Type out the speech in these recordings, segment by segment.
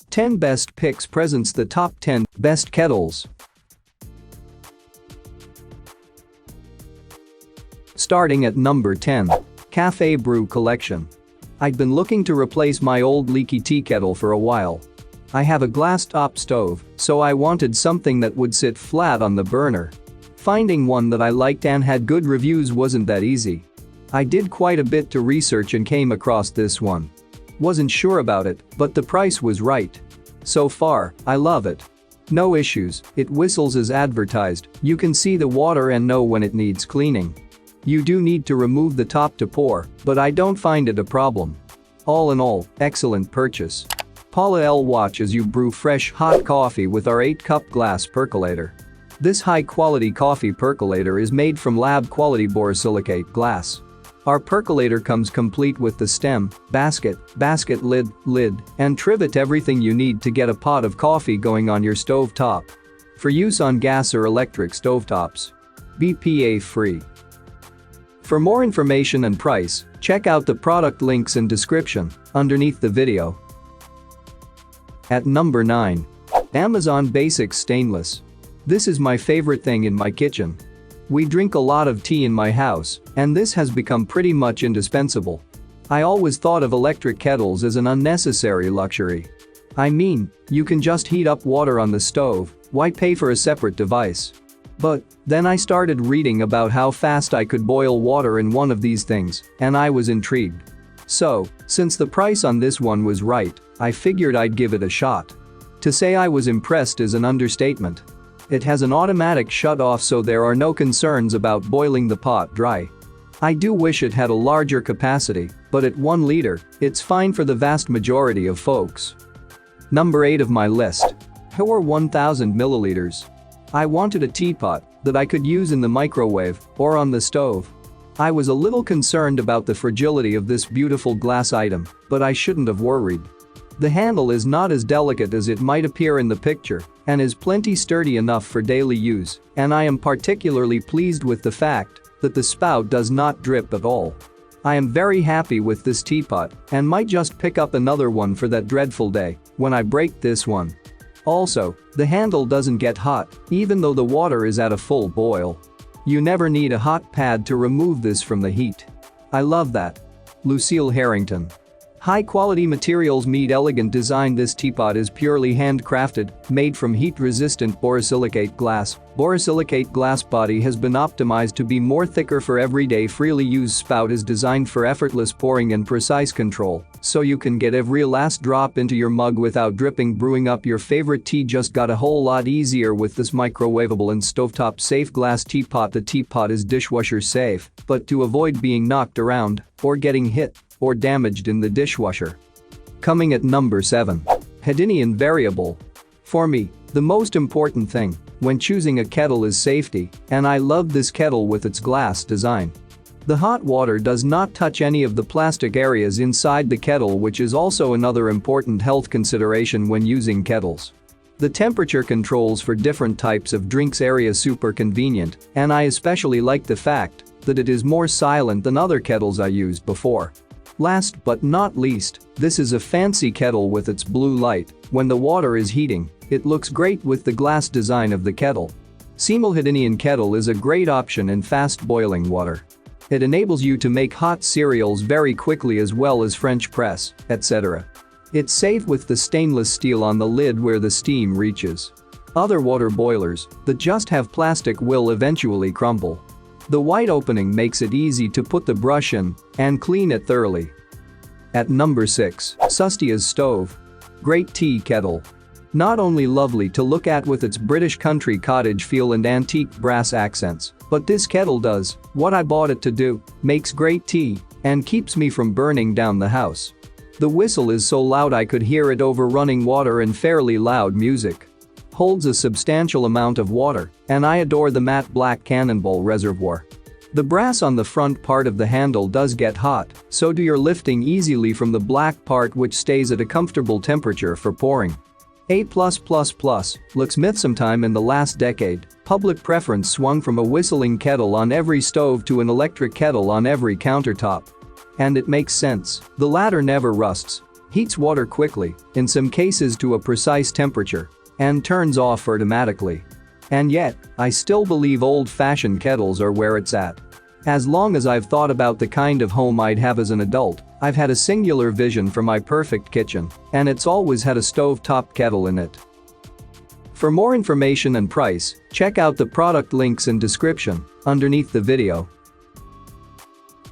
Ten Best Picks presents the top 10 best kettles. Starting at number 10. CAFÉ BREW Collection. I'd been looking to replace my old leaky tea kettle for a while. I have a glass-top stove, so I wanted something that would sit flat on the burner. Finding one that I liked and had good reviews wasn't that easy. I did quite a bit to research and came across this one. Wasn't sure about it, but the price was right. So far, I love it. No issues, it whistles as advertised, you can see the water and know when it needs cleaning. You do need to remove the top to pour, but I don't find it a problem. All in all, excellent purchase. Paula L. Watch as you brew fresh hot coffee with our 8-cup glass percolator. This high-quality coffee percolator is made from lab-quality borosilicate glass. Our percolator comes complete with the stem, basket lid, and trivet, everything you need to get a pot of coffee going on your stove top. For use on gas or electric stovetops. BPA-free. For more information and price, check out the product links in description underneath the video. At number 9. Amazon Basics Stainless. This is my favorite thing in my kitchen. We drink a lot of tea in my house, and this has become pretty much indispensable. I always thought of electric kettles as an unnecessary luxury. I mean, you can just heat up water on the stove, why pay for a separate device? But then I started reading about how fast I could boil water in one of these things, and I was intrigued. So, since the price on this one was right, I figured I'd give it a shot. To say I was impressed is an understatement. It has an automatic shut-off, so there are no concerns about boiling the pot dry. I do wish it had a larger capacity, but at 1 liter, it's fine for the vast majority of folks. Number 8 of my list. Hiware 1000 milliliters. I wanted a teapot that I could use in the microwave or on the stove. I was a little concerned about the fragility of this beautiful glass item, but I shouldn't have worried. The handle is not as delicate as it might appear in the picture and is plenty sturdy enough for daily use, and I am particularly pleased with the fact that the spout does not drip at all. I am very happy with this teapot and might just pick up another one for that dreadful day when I break this one. Also, the handle doesn't get hot even though the water is at a full boil. You never need a hot pad to remove this from the heat. I love that. Lucille Harrington. High-quality materials meet elegant design. This teapot is purely handcrafted, made from heat-resistant borosilicate glass. Borosilicate glass body has been optimized to be more thicker for everyday freely used. Spout is designed for effortless pouring and precise control, so you can get every last drop into your mug without dripping. Brewing up your favorite tea just got a whole lot easier with this microwavable and stovetop safe glass teapot. The teapot is dishwasher safe, but to avoid being knocked around or getting hit or damaged in the dishwasher. Coming at number 7. HadinEEon Variable. For me, the most important thing when choosing a kettle is safety, and I love this kettle with its glass design. The hot water does not touch any of the plastic areas inside the kettle, which is also another important health consideration when using kettles. The temperature controls for different types of drinks area super convenient, and I especially like the fact that it is more silent than other kettles I used before. Last but not least, this is a fancy kettle with its blue light. When the water is heating, it looks great with the glass design of the kettle. Seamless HadinEEon kettle is a great option in fast boiling water. It enables you to make hot cereals very quickly as well as French press, etc. It's safe with the stainless steel on the lid where the steam reaches. Other water boilers that just have plastic will eventually crumble. The white opening makes it easy to put the brush in and clean it thoroughly. At number 6. SUSTEAS Stove. Great tea kettle. Not only lovely to look at with its British country cottage feel and antique brass accents, but this kettle does what I bought it to do, makes great tea and keeps me from burning down the house. The whistle is so loud I could hear it over running water and fairly loud music. Holds a substantial amount of water, and I adore the matte black cannonball reservoir. The brass on the front part of the handle does get hot, so do your lifting easily from the black part, which stays at a comfortable temperature for pouring. A+++. Locksmith. Sometime in the last decade, public preference swung from a whistling kettle on every stove to an electric kettle on every countertop. And it makes sense. The latter never rusts, heats water quickly, in some cases to a precise temperature, and turns off automatically. And yet, I still believe old-fashioned kettles are where it's at. As long as I've thought about the kind of home I'd have as an adult, I've had a singular vision for my perfect kitchen, and it's always had a stove-top kettle in it. For more information and price, check out the product links in description underneath the video.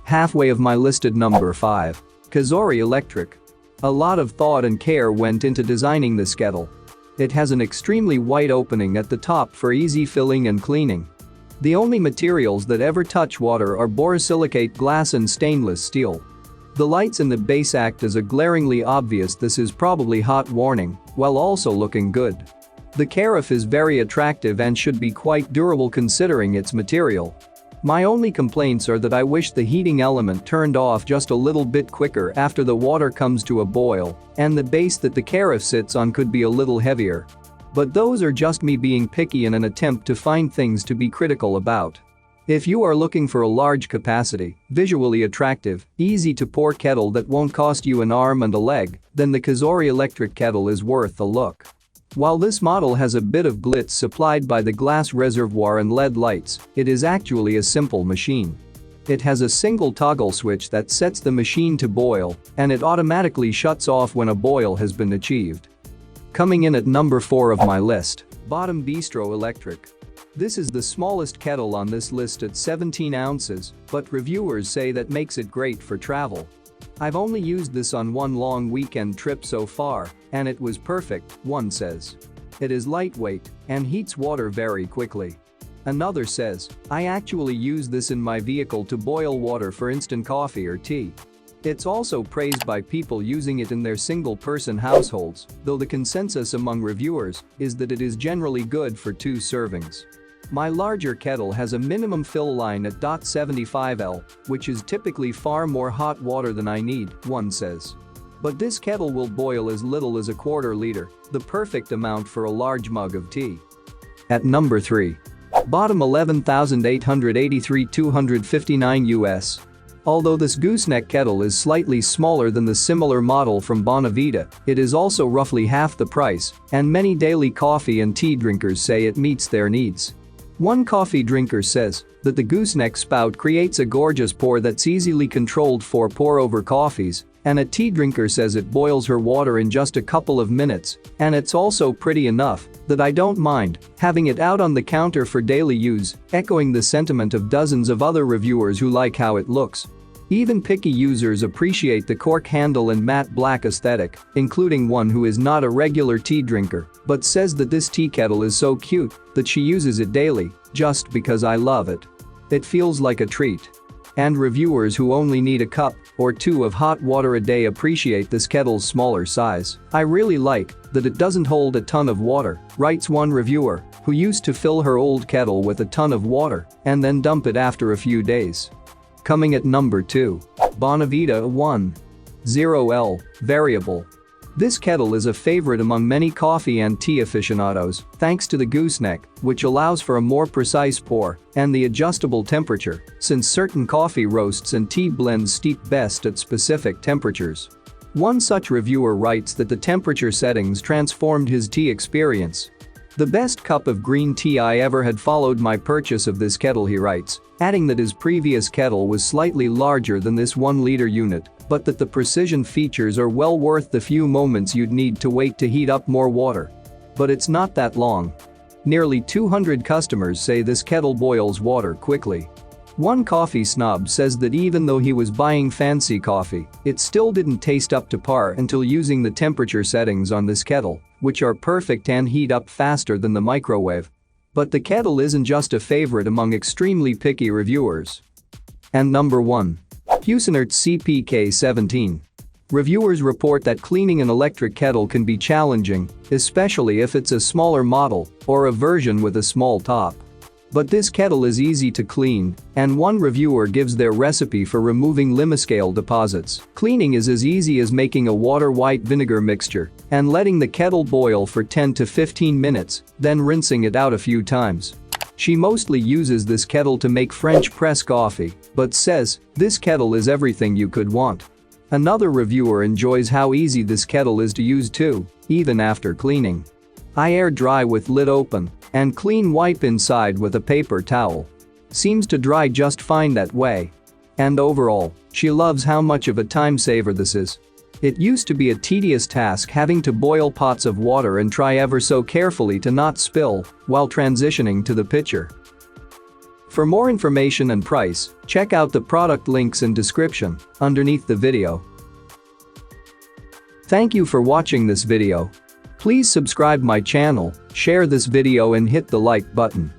Halfway of my listed number 5. COSORI Electric. A lot of thought and care went into designing this kettle. It has an extremely wide opening at the top for easy filling and cleaning. The only materials that ever touch water are borosilicate glass and stainless steel. The lights in the base act as a glaringly obvious "this is probably hot" warning, while also looking good. The carafe is very attractive and should be quite durable considering its material. My only complaints are that I wish the heating element turned off just a little bit quicker after the water comes to a boil, and the base that the carafe sits on could be a little heavier. But those are just me being picky in an attempt to find things to be critical about. If you are looking for a large capacity, visually attractive, easy to pour kettle that won't cost you an arm and a leg, then the COSORI Electric kettle is worth a look. While this model has a bit of glitz supplied by the glass reservoir and LED lights, it is actually a simple machine. It has a single toggle switch that sets the machine to boil, and it automatically shuts off when a boil has been achieved. Coming in at number 4 of my list, Bodum Bistro Electric. This is the smallest kettle on this list at 17 ounces, but reviewers say that makes it great for travel. I've only used this on one long weekend trip so far, and it was perfect, one says. It is lightweight and heats water very quickly. Another says, I actually use this in my vehicle to boil water for instant coffee or tea. It's also praised by people using it in their single-person households, though the consensus among reviewers is that it is generally good for 2 servings. My larger kettle has a minimum fill line at .75 L, which is typically far more hot water than I need, one says. But this kettle will boil as little as a quarter liter, the perfect amount for a large mug of tea. At number 3. Bodum 11883 $259 US. Although this gooseneck kettle is slightly smaller than the similar model from Bonavita, it is also roughly half the price, and many daily coffee and tea drinkers say it meets their needs. One coffee drinker says that the gooseneck spout creates a gorgeous pour that's easily controlled for pour-over coffees, and a tea drinker says it boils her water in just a couple of minutes, and it's also pretty enough that I don't mind having it out on the counter for daily use, echoing the sentiment of dozens of other reviewers who like how it looks. Even picky users appreciate the cork handle and matte black aesthetic, including one who is not a regular tea drinker, but says that this tea kettle is so cute that she uses it daily, just because I love it. It feels like a treat. And reviewers who only need a cup or 2 of hot water a day appreciate this kettle's smaller size. I really like that it doesn't hold a ton of water, writes one reviewer, who used to fill her old kettle with a ton of water and then dump it after a few days. Coming at number 2. Bonavita 1.0L Variable. This kettle is a favorite among many coffee and tea aficionados, thanks to the gooseneck, which allows for a more precise pour, and the adjustable temperature, since certain coffee roasts and tea blends steep best at specific temperatures. One such reviewer writes that the temperature settings transformed his tea experience. The best cup of green tea I ever had followed my purchase of this kettle, he writes, adding that his previous kettle was slightly larger than this 1-liter unit, but that the precision features are well worth the few moments you'd need to wait to heat up more water. But it's not that long. Nearly 200 customers say this kettle boils water quickly. One coffee snob says that even though he was buying fancy coffee, it still didn't taste up to par until using the temperature settings on this kettle, which are perfect and heat up faster than the microwave. But the kettle isn't just a favorite among extremely picky reviewers. And number 1. Cuisinart CPK-17. Reviewers report that cleaning an electric kettle can be challenging, especially if it's a smaller model or a version with a small top. But this kettle is easy to clean, and one reviewer gives their recipe for removing limescale deposits. Cleaning is as easy as making a water-white vinegar mixture and letting the kettle boil for 10 to 15 minutes, then rinsing it out a few times. She mostly uses this kettle to make French press coffee, but says, "This kettle is everything you could want." Another reviewer enjoys how easy this kettle is to use too, even after cleaning. "I air dry with lid open and clean wipe inside with a paper towel. Seems to dry just fine that way." And overall, she loves how much of a time saver this is. "It used to be a tedious task having to boil pots of water and try ever so carefully to not spill while transitioning to the pitcher." For more information and price, check out the product links in description underneath the video. Thank you for watching this video. Please subscribe my channel, share this video and hit the like button.